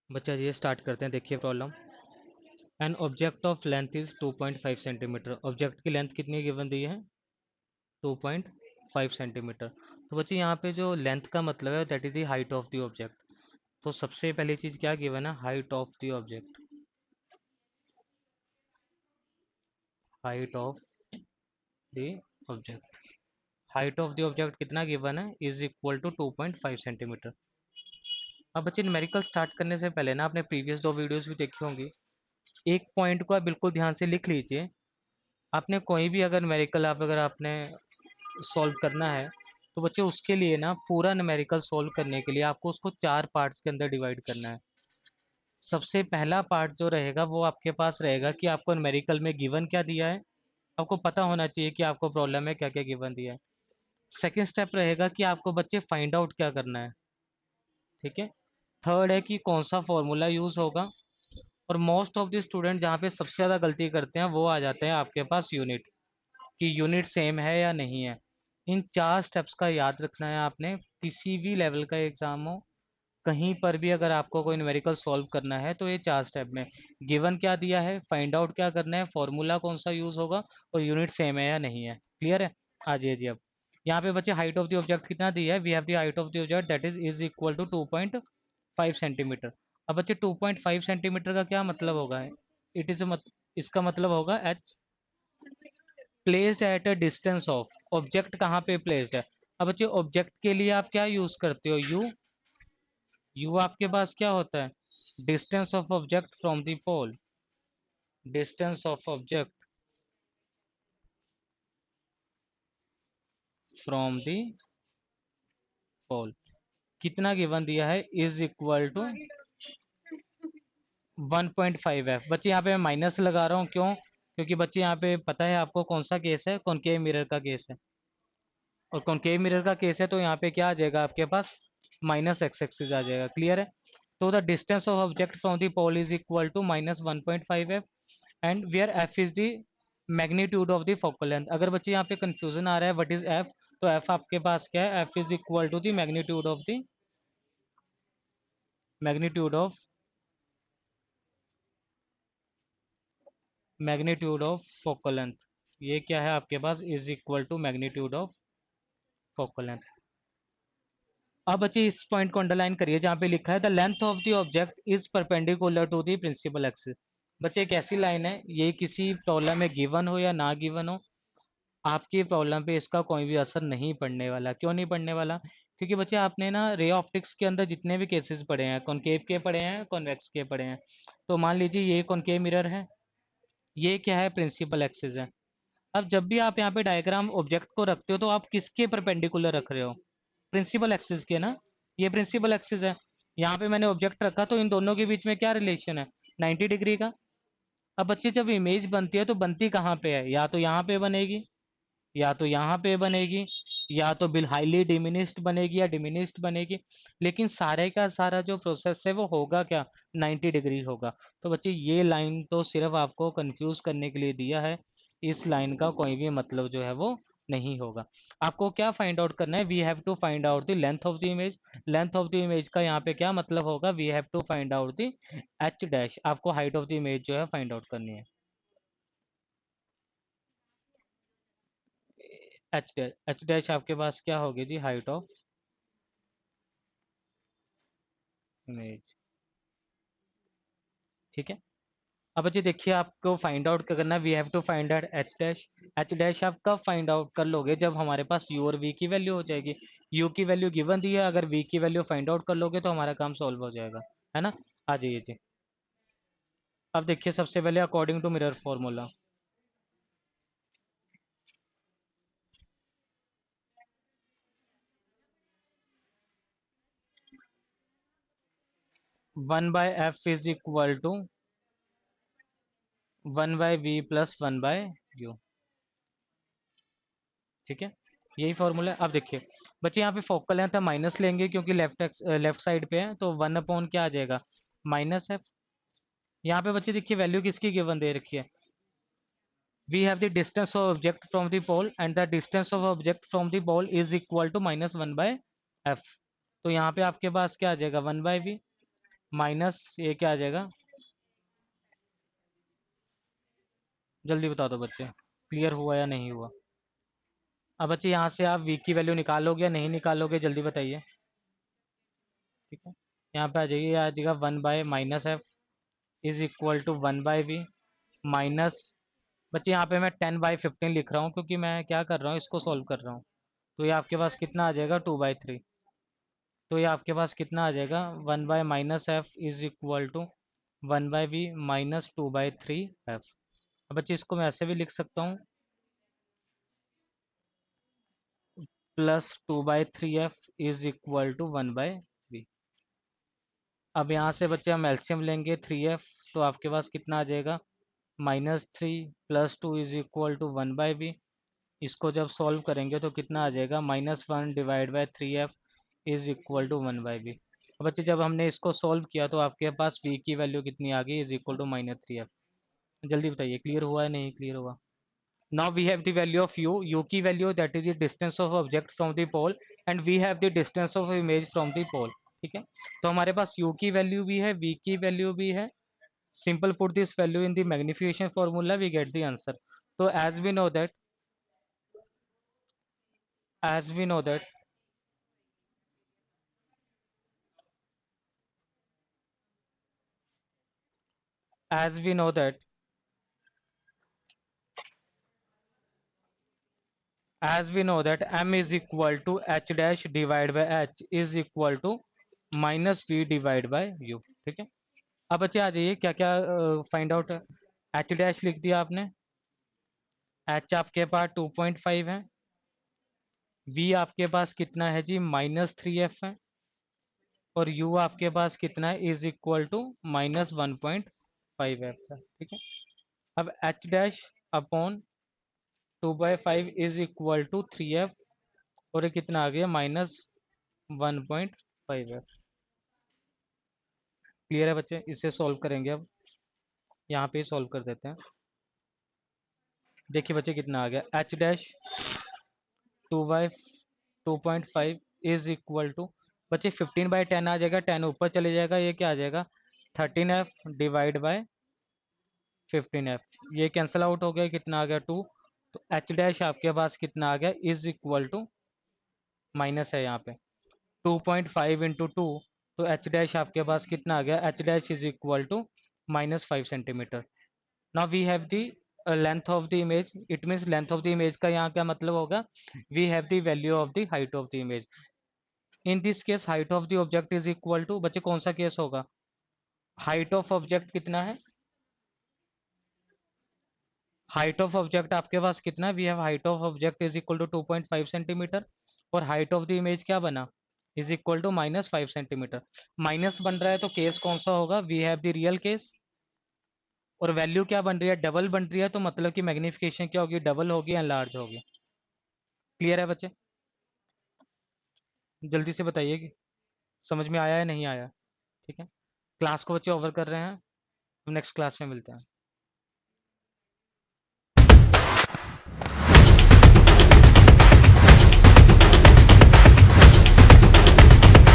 बच्चा ये स्टार्ट करते हैं। देखिए problem, an object of length is 2.5 centimetre. Object की लेंथ कितनी गिवन दी है? 2.5 सेंटीमीटर। तो बच्चे यहाँ पे जो लेंथ का मतलब है that is the height of the object. तो सबसे पहली चीज क्या गिवन है? Height of the object. Height of the object, height of the object कितना गिवन है? Is equal to 2.5 centimetre. अब बच्चे न्यूमेरिकल स्टार्ट करने से पहले ना आपने प्रीवियस दो वीडियोस भी देखी होंगी। एक पॉइंट को आप बिल्कुल ध्यान से लिख लीजिए। आपने कोई भी अगर न्यूमेरिकल अगर आपने सॉल्व करना है तो बच्चे उसके लिए ना पूरा न्यूमेरिकल सॉल्व करने के लिए आपको उसको चार पार्ट्स के अंदर डिवाइड करना है। सबसे पहला पार्ट जो रहेगा वो आपके पास रहेगा कि आपको न्यूमेरिकल में गिवन क्या दिया है। आपको पता होना चाहिए कि आपको प्रॉब्लम में क्या क्या गिवन दिया है। सेकेंड स्टेप रहेगा कि आपको बच्चे फाइंड आउट क्या करना है। ठीक है। थर्ड है कि कौन सा फॉर्मूला यूज होगा। और मोस्ट ऑफ द स्टूडेंट जहाँ पे सबसे ज़्यादा गलती करते हैं वो आ जाते हैं आपके पास यूनिट, कि यूनिट सेम है या नहीं है। इन चार स्टेप्स का याद रखना है आपने। किसी भी लेवल का एग्जाम हो, कहीं पर भी अगर आपको कोई न्यूमेरिकल सॉल्व करना है तो ये चार स्टेप में गिवन क्या दिया है, फाइंड आउट क्या करना है, फॉर्मूला कौन सा यूज होगा, और यूनिट सेम है या नहीं है। क्लियर है? आ जाइए जी। अब यहाँ पे बच्चे हाइट ऑफ द ऑब्जेक्ट कितना दिया है? We have the height of the object that is equal to 2.5 centimetre. अब बच्चे 2.5 सेंटीमीटर का क्या मतलब होगा? इट इज इसका मतलब होगा H placed at a distance of. Object कहाँ पे प्लेस्ड है? अब बच्चे ऑब्जेक्ट के लिए आप क्या यूज करते हो? यू। यू आपके पास क्या होता है? Distance of object from the pole. Distance of object from the pole कितना गिवन दिया है? Is equal to 1.5 F. बच्चे यहाँ पे मैं माइनस लगा रहा हूँ, क्यों? क्योंकि बच्चे यहाँ पे पता है आपको कौन सा केस है? कॉनकेव मिरर का केस है। और कॉनकेव मिरर का केस है तो यहाँ पे क्या आ जाएगा आपके पास? माइनस एक्स एक्सिस आ जाएगा। क्लियर है? तो the distance of object from the pole is equal to minus 1.5 F and where F is the magnitude of the focal length. अगर बच्चे यहाँ पे कंफ्यूजन आ रहा है व्हाट इज एफ, तो एफ आपके पास क्या है? F is equal to the magnitude of magnitude of focal length. ये क्या है आपके पास? Is equal to magnitude of focal length. अब बच्चे इस पॉइंट को अंडरलाइन करिए जहां पे लिखा है the length of the object is perpendicular to the principal axis. बच्चे एक ऐसी लाइन है, ये किसी प्रॉब्लम में गिवन हो या ना गिवन हो, आपकी प्रॉब्लम पे इसका कोई भी असर नहीं पड़ने वाला। क्यों नहीं पड़ने वाला? क्योंकि बच्चे आपने ना रे ऑप्टिक्स के अंदर जितने भी केसेस पढ़े हैं, कॉनकेव के पढ़े हैं, कॉन्वेक्स के पढ़े हैं। तो मान लीजिए ये कॉनकेव मिरर है, ये क्या है? प्रिंसिपल एक्सिस है। अब जब भी आप यहाँ पे डायग्राम ऑब्जेक्ट को रखते हो तो आप किसके परपेंडिकुलर रख रहे हो? प्रिंसिपल एक्सिस के ना। ये प्रिंसिपल एक्सिस है। यहाँ पे मैंने ऑब्जेक्ट रखा तो इन दोनों के बीच में क्या रिलेशन है? 90 डिग्री का। अब बच्चे जब इमेज बनती है तो बनती कहाँ पे है? या तो यहाँ पे बनेगी, या तो यहाँ पे बनेगी, या तो बिल हाईली डिमिनिस्ड बनेगी या डिमिनिस्ड बनेगी। लेकिन सारे का सारा जो प्रोसेस है वो होगा क्या? 90 डिग्री होगा। तो बच्चे ये लाइन तो सिर्फ आपको कंफ्यूज करने के लिए दिया है। इस लाइन का कोई भी मतलब जो है वो नहीं होगा। आपको क्या फाइंड आउट करना है? We have to find out the length of the image. Length of the image का यहाँ पे क्या मतलब होगा? We have to find out the H dash. आपको हाइट ऑफ द इमेज जो है फाइंड आउट करनी है। एच डैश, एच डैश आपके पास क्या होगी जी? Height of image. ठीक है। अब बच्चे देखिए आपको फाइंड आउट क्या करना है? We have to find out H dash. H dash आप कब फाइंड आउट कर लोगे? जब हमारे पास यू और वी की वैल्यू हो जाएगी। यू की वैल्यू गिवन दी है, अगर वी की वैल्यू फाइंड आउट कर लोगे तो हमारा काम सॉल्व हो जाएगा। है ना? आ जाइए जी। अब देखिए सबसे पहले according to mirror formula, 1/f is equal to 1/v plus 1/u। ठीक है, यही फॉर्मूला है। अब देखिए बच्चे यहाँ पे फोकल लेंथ है माइनस लेंगे क्योंकि लेफ्ट साइड पे है, तो 1 अपॉन क्या आ जाएगा? Minus F. यहाँ पे बच्चे देखिए वैल्यू किसकी गिवन दे रखी है? We have the distance of object from the pole and the distance of object from the pole is equal to -1/f। तो यहाँ पे आपके पास क्या आ जाएगा? 1/v। माइनस ये क्या आ जाएगा, जल्दी बता दो बच्चे, क्लियर हुआ या नहीं हुआ। अब बच्चे यहाँ से आप वी की वैल्यू निकालोगे या नहीं निकालोगे, जल्दी बताइए। ठीक है, यहाँ पे आ जाइए, आ जाएगा 1/-एफ इज इक्वल टू 1/वी माइनस, बच्चे यहाँ पे मैं 10/15 लिख रहा हूँ क्योंकि मैं क्या कर रहा हूँ, इसको सॉल्व कर रहा हूँ। तो ये आपके पास कितना आ जाएगा, 2/3। तो ये आपके पास कितना आ जाएगा, 1/-एफ इज इक्वल टू 1/वी माइनस 2/3 एफ। अब बच्चे इसको मैं ऐसे भी लिख सकता हूँ, plus 2/3 F is equal to 1/वी। अब यहाँ से बच्चे हम एलसीएम लेंगे 3 एफ, तो आपके पास कितना आ जाएगा, -3 + 2 इज इक्वल टू 1/वी। इसको जब सॉल्व करेंगे तो कितना आ जाएगा, -1/3 एफ इज इक्वल टू 1/वी। बच्चे जब हमने इसको सॉल्व किया तो आपके पास v की वैल्यू कितनी आ गई, इज इक्वल टू -3 एफ। जल्दी बताइए, क्लियर हुआ है नहीं क्लियर हुआ। Now we have the value of u की value that is the distance of object from the pole, and we have the distance of image from the pole. ठीक है, तो हमारे पास u की वैल्यू भी है, v की वैल्यू भी है। Simple put this value in the magnification formula, we get the answer. तो as we know that as we know that as we know that m is equal to h dash divided by h is equal to minus v divided by u। ठीक है, अब बच्चे आ जाइए, क्या क्या find out है। H dash लिख दिया आपने, एच आपके पास 2.5 है, v आपके पास कितना है जी, -3f है, और u आपके पास कितना है, इज इक्वल टू -1.5f है। ठीक है, अब H dash upon 2/5 is equal to 3f, और ये कितना आ गया, -1.5f। क्लियर है बच्चे, इसे सॉल्व करेंगे अब, यहाँ पे सॉल्व कर देते हैं। देखिए बच्चे कितना आ गया, H dash 2/2.5 is equal to, बच्चे 15/10 आ जाएगा, 10 ऊपर चले जाएगा, ये क्या आ जाएगा, 13f डिवाइड बाय 15f। ये कैंसिल आउट हो गया, कितना आ गया, 2। तो एच डैश आपके पास कितना आ गया, इज इक्वल टू, माइनस है यहाँ पे, 2.5 इंटू 2, तो एच डैश आपके पास कितना आ गया, H dash is equal to -5 centimetre. Now we have the length of the image, it means length of the image का यहाँ क्या मतलब होगा, we have the value of the height of the image. In this case height of the object is equal to, बच्चे कौन सा case होगा, height of object कितना है, हाइट ऑफ ऑब्जेक्ट आपके पास कितना है, we have height of object is equal to 2.5 centimetre, और हाइट ऑफ द इमेज क्या बना, is equal to -5 centimetre. Minus बन रहा है तो केस कौन सा होगा, we have the real case, और वैल्यू क्या बन रही है, डबल बन रही है, तो मतलब कि मैग्निफिकेशन क्या होगी, डबल होगी या लार्ज होगी। क्लियर है बच्चे, जल्दी से बताइए कि समझ में आया या नहीं आया। ठीक है, क्लास को बच्चे ओवर कर रहे हैं, नेक्स्ट क्लास में मिलते हैं।